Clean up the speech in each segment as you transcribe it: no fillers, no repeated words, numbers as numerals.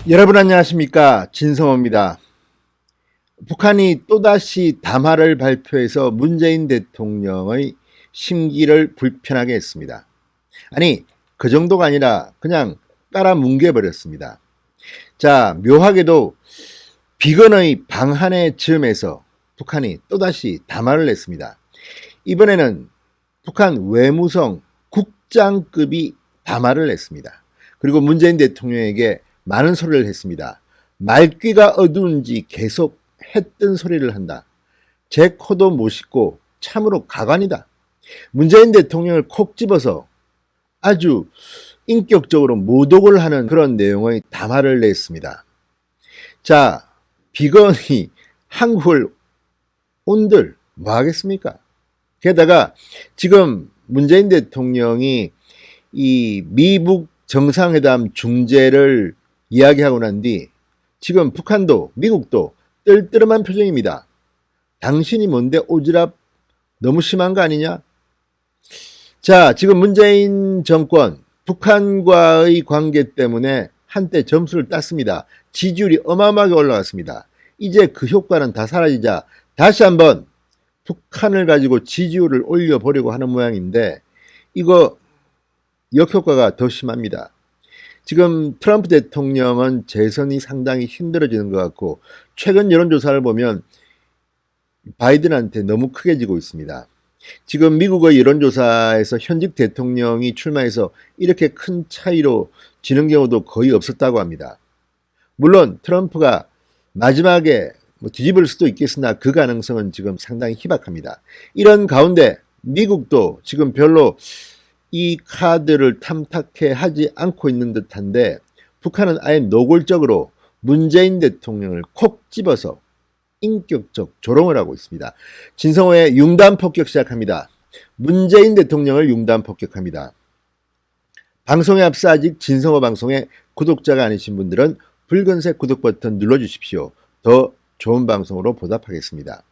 여러분 안녕하십니까, 진성호입니다. 북한이 또다시 담화를 발표해서 문재인 대통령의 심기를 불편하게 했습니다. 아니, 그 정도가 아니라 그냥 깔아뭉개버렸습니다. 자, 묘하게도 비건의 방한의 즈음에서 북한이 또다시 담화를 냈습니다. 이번에는 북한 외무성 국장급이 담화를 냈습니다. 그리고 문재인 대통령에게 많은 소리를 했습니다. 말귀가 어두운지 계속 했던 소리를 한다. 제 코도 못 씻고 참으로 가관이다. 문재인 대통령을 콕 집어서 아주 인격적으로 모독을 하는 그런 내용의 담화를 냈습니다. 자, 비건이 한국을 온들 뭐 하겠습니까? 게다가 지금 문재인 대통령이 이 미북 정상회담 중재를 이야기하고 난 뒤 지금 북한도 미국도 뜰뜨름한 표정입니다. 당신이 뭔데 오지랖 너무 심한 거 아니냐? 자, 지금 문재인 정권 북한과의 관계 때문에 한때 점수를 땄습니다. 지지율이 어마어마하게 올라갔습니다. 이제 그 효과는 다 사라지자 다시 한번 북한을 가지고 지지율을 올려보려고 하는 모양인데 이거 역효과가 더 심합니다. 지금 트럼프 대통령은 재선이 상당히 힘들어지는 것 같고 최근 여론조사를 보면 바이든한테 너무 크게 지고 있습니다. 지금 미국의 여론조사에서 현직 대통령이 출마해서 이렇게 큰 차이로 지는 경우도 거의 없었다고 합니다. 물론 트럼프가 마지막에 뒤집을 수도 있겠으나 그 가능성은 지금 상당히 희박합니다. 이런 가운데 미국도 지금 별로 이 카드를 탐탁해 하지 않고 있는 듯한데 북한은 아예 노골적으로 문재인 대통령을 콕 집어서 인격적 조롱을 하고 있습니다. 진성호의 융단 폭격 시작합니다. 문재인 대통령을 융단 폭격합니다. 방송에 앞서 아직 진성호 방송에 구독자가 아니신 분들은 붉은색 구독 버튼 눌러주십시오. 더 좋은 방송으로 보답하겠습니다.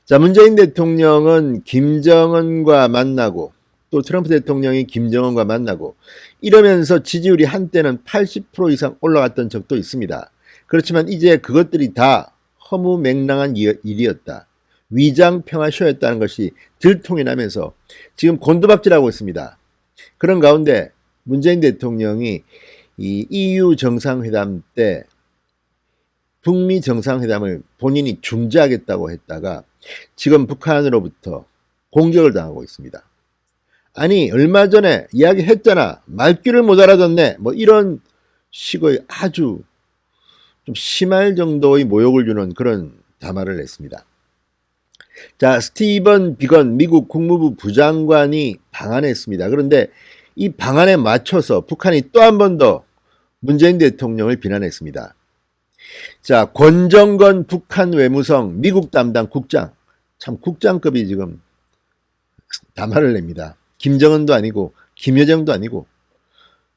자, 문재인 대통령은 김정은과 만나고 또 트럼프 대통령이 김정은과 만나고 이러면서 지지율이 한때는 80% 이상 올라갔던 적도 있습니다. 그렇지만 이제 그것들이 다 허무맹랑한 일이었다. 위장평화쇼였다는 것이 들통이 나면서 지금 곤두박질하고 있습니다. 그런 가운데 문재인 대통령이 이 EU 정상회담 때 북미 정상회담을 본인이 중재하겠다고 했다가 지금 북한으로부터 공격을 당하고 있습니다. 아니, 얼마 전에 이야기했잖아. 말귀를 못 알아듣네. 뭐 이런 식의 아주 좀 심할 정도의 모욕을 주는 그런 담화를 냈습니다. 자, 스티븐 비건 미국 국무부 부장관이 방한했습니다. 그런데 이 방한에 맞춰서 북한이 또 한 번 더 문재인 대통령을 비난했습니다. 자, 권정건 북한 외무성 미국 담당 국장, 참 국장급이 지금 담화를 냅니다. 김정은도 아니고 김여정도 아니고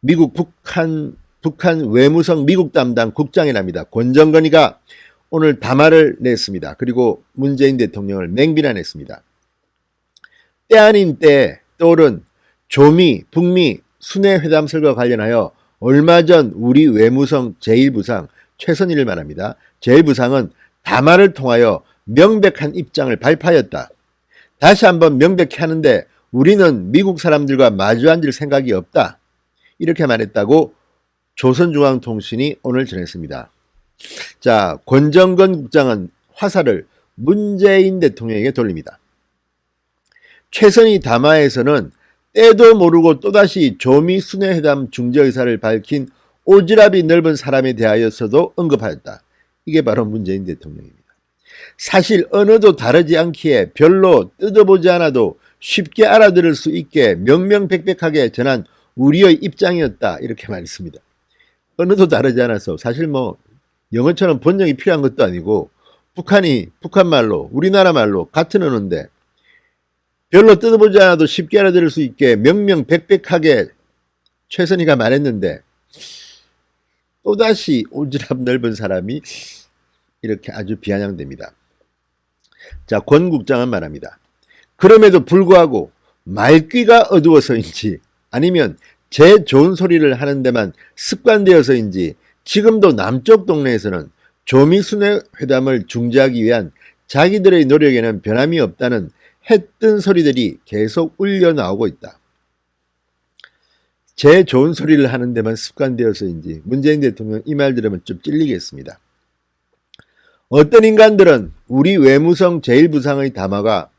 미국 북한 외무성 미국 담당 국장이랍니다. 권정건이가 오늘 담화를 냈습니다. 그리고 문재인 대통령을 맹비난했습니다. 때 아닌 때에 떠오른 조미 북미 순회회담설과 관련하여 얼마 전 우리 외무성 제1부상 최선희를 말합니다. 제1부상은 담화를 통하여 명백한 입장을 발표하였다. 다시 한번 명백히 하는데 우리는 미국 사람들과 마주 앉을 생각이 없다. 이렇게 말했다고 조선중앙통신이 오늘 전했습니다. 자, 권정건 국장은 화살을 문재인 대통령에게 돌립니다. 최선희 담화에서는 때도 모르고 또다시 조미 순회회담 중재 의사를 밝힌 오지랖이 넓은 사람에 대하여서도 언급하였다. 이게 바로 문재인 대통령입니다. 사실 언어도 다르지 않기에 별로 뜯어보지 않아도 쉽게 알아들을 수 있게 명명백백하게 전한 우리의 입장이었다. 이렇게 말했습니다. 언어도 다르지 않아서 사실 뭐 영어처럼 번역이 필요한 것도 아니고 북한이 북한말로 우리나라 말로 같은 언어인데 별로 뜯어보지 않아도 쉽게 알아들을 수 있게 명명백백하게 최선희가 말했는데 또다시 오지랖 넓은 사람이 이렇게 아주 비아냥됩니다. 자, 권 국장은 말합니다. 그럼에도 불구하고 말귀가 어두워서인지 아니면 제 좋은 소리를 하는 데만 습관되어서인지 지금도 남쪽 동네에서는 조미순회 회담을 중지하기 위한 자기들의 노력에는 변함이 없다는 해뜬 소리들이 계속 울려 나오고 있다. 제 좋은 소리를 하는 데만 습관되어서인지 문재인 대통령 이 말 들으면 좀 찔리겠습니다. 어떤 인간들은 우리 외무성 제1부상의 담화가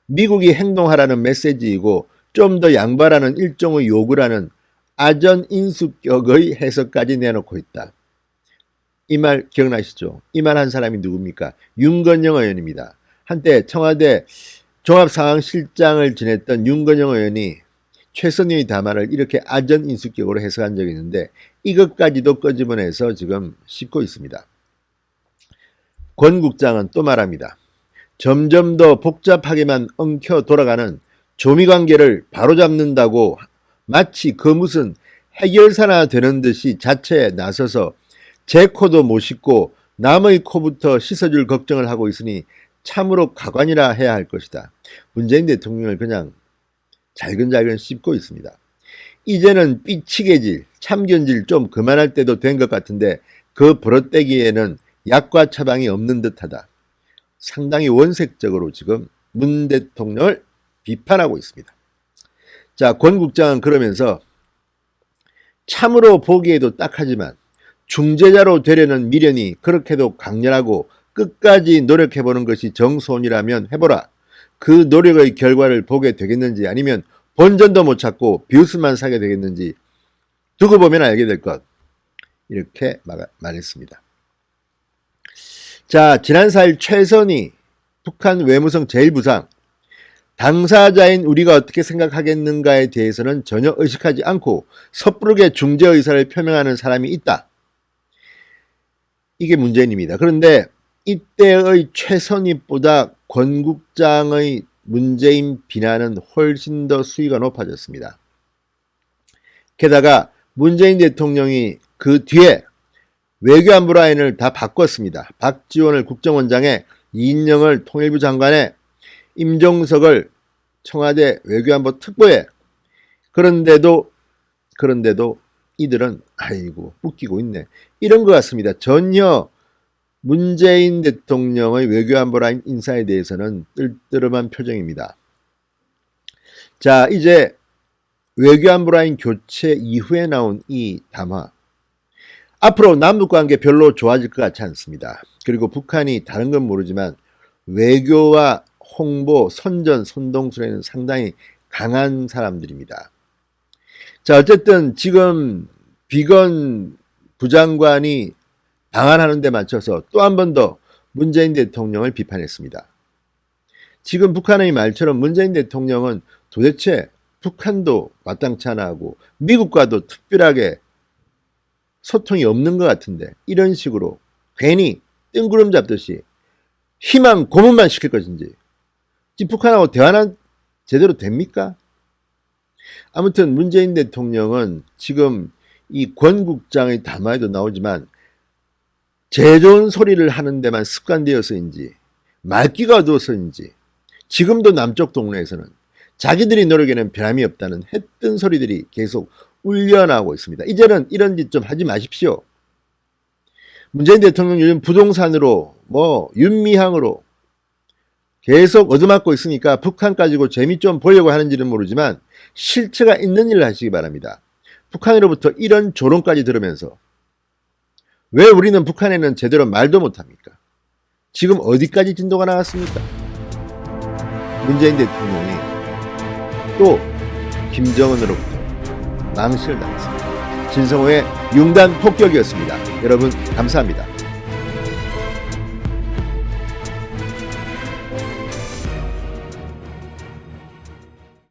미국이 행동하라는 메시지이고 좀 더 양보하라는 일종의 요구라는 아전인수격의 해석까지 내놓고 있다. 이 말 기억나시죠? 이 말 한 사람이 누굽니까? 윤건영 의원입니다. 한때 청와대 종합상황실장을 지냈던 윤건영 의원이 최선희의 담화를 이렇게 아전인수격으로 해석한 적이 있는데 이것까지도 끄집어내서 지금 씹고 있습니다. 권 국장은 또 말합니다. 점점 더 복잡하게만 엉켜 돌아가는 조미관계를 바로잡는다고 마치 그 무슨 해결사나 되는 듯이 자체에 나서서 제 코도 못 씻고 남의 코부터 씻어줄 걱정을 하고 있으니 참으로 가관이라 해야 할 것이다. 문재인 대통령을 그냥 잘근잘근 씹고 있습니다. 이제는 삐치개질, 참견질 좀 그만할 때도 된 것 같은데 그 버릇대기에는 약과 처방이 없는 듯하다. 상당히 원색적으로 지금 문 대통령을 비판하고 있습니다. 자, 권 국장은 그러면서 참으로 보기에도 딱하지만 중재자로 되려는 미련이 그렇게도 강렬하고 끝까지 노력해보는 것이 정소원이라면 해보라. 그 노력의 결과를 보게 되겠는지 아니면 본전도 못 찾고 비웃음만 사게 되겠는지 두고 보면 알게 될 것. 이렇게 말했습니다. 자, 지난 4일 최선희 북한 외무성 제1부상 당사자인 우리가 어떻게 생각하겠는가에 대해서는 전혀 의식하지 않고 섣부르게 중재 의사를 표명하는 사람이 있다. 이게 문재인입니다. 그런데 이때의 최선희보다 권 국장의 문재인 비난은 훨씬 더 수위가 높아졌습니다. 게다가 문재인 대통령이 그 뒤에 외교안보 라인을 다 바꿨습니다. 박지원을 국정원장에, 이인영을 통일부 장관에, 임종석을 청와대 외교안보 특보에. 그런데도 이들은 아이고 웃기고 있네. 이런 것 같습니다. 전혀 문재인 대통령의 외교안보 라인 인사에 대해서는 뜰뜨름한 표정입니다. 자, 이제 외교안보 라인 교체 이후에 나온 이 담화. 앞으로 남북관계 별로 좋아질 것 같지 않습니다. 그리고 북한이 다른 건 모르지만 외교와 홍보, 선전, 선동술에는 상당히 강한 사람들입니다. 자, 어쨌든 지금 비건 부장관이 방한하는 데 맞춰서 또 한 번 더 문재인 대통령을 비판했습니다. 지금 북한의 말처럼 문재인 대통령은 도대체 북한도 마땅치 않아 하고 미국과도 특별하게 소통이 없는 것 같은데 이런 식으로 괜히 뜬구름 잡듯이 희망 고문만 시킬 것인지 지금 북한하고 대화는 제대로 됩니까? 아무튼 문재인 대통령은 지금 이 권 국장의 담화에도 나오지만 제 좋은 소리를 하는 데만 습관되어서인지 말귀가 어두워서인지 지금도 남쪽 동네에서는 자기들이 노력에는 변함이 없다는 해뜬 소리들이 계속 울려나오고 있습니다. 이제는 이런 짓 좀 하지 마십시오. 문재인 대통령 요즘 부동산으로 윤미향으로 계속 얻어맞고 있으니까 북한 가지고 재미 좀 보려고 하는지는 모르지만 실체가 있는 일을 하시기 바랍니다. 북한으로부터 이런 조롱까지 들으면서 왜 우리는 북한에는 제대로 말도 못합니까? 지금 어디까지 진도가 나갔습니까? 문재인 대통령이 또 김정은으로부터 망신을 당했습니다. 진성호의 융단 폭격이었습니다. 여러분 감사합니다.